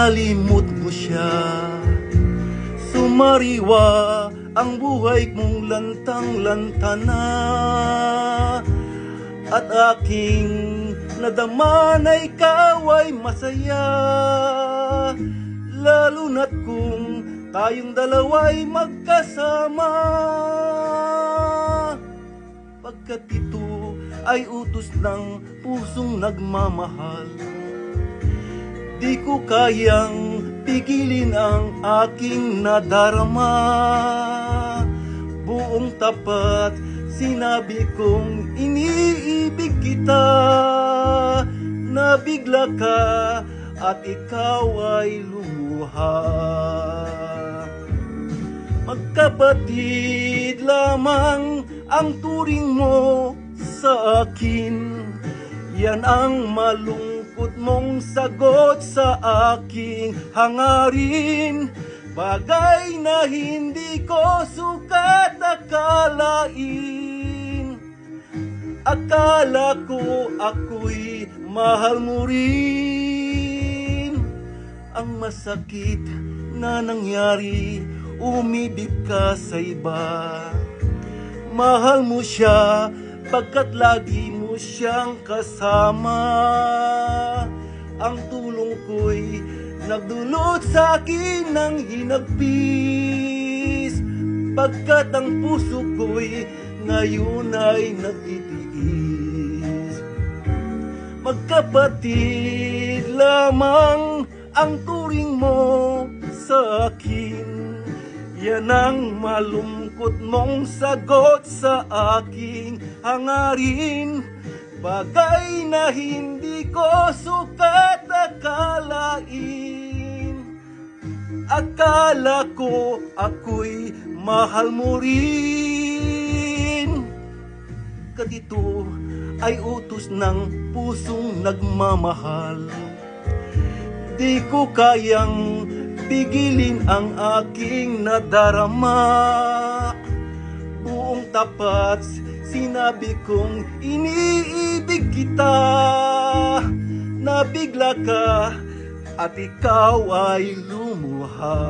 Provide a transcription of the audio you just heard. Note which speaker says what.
Speaker 1: Nalimot mo siya, sumariwa ang buhay mong lantang-lanta na. At aking nadama na ikaw ay masaya, lalo na't kung tayong dalawa'y magkasama. Pagkat ito ay utos ng pusong nagmamahal, di ko kayang pigilin ang aking nadarama. Buong tapat sinabi kong iniibig kita, nabigla ka at ikaw ay lumuha. Magkapatid lamang ang turing mo sa akin, yan ang malungkot mong sagot sa aking hangarin. Bagay na hindi ko sukat akalain. Akala ko ako'y mahal mo rin. Ang masakit na nangyari, umibig ka sa iba. Mahal mo siya pagkat lagi mo siyang kasama. Ang tulong ko'y nagdulot sa akin ng hinagpis, pagkat ang puso ko'y ngayon ay nagtitiis. Magkapatid lamang ang turing mo sa akin, yan ang malungkot mong sagot sa aking hangarin. Bagay na hindi ko sukat akalain. Akala ko ako'y mahal mo rin. Kadito ay utos ng pusong nagmamahal, di ko kayang pigilin ang aking nadarama. Buong tapat sinabi kong iniibig kita, nabigla ka at ikaw ay lumuha.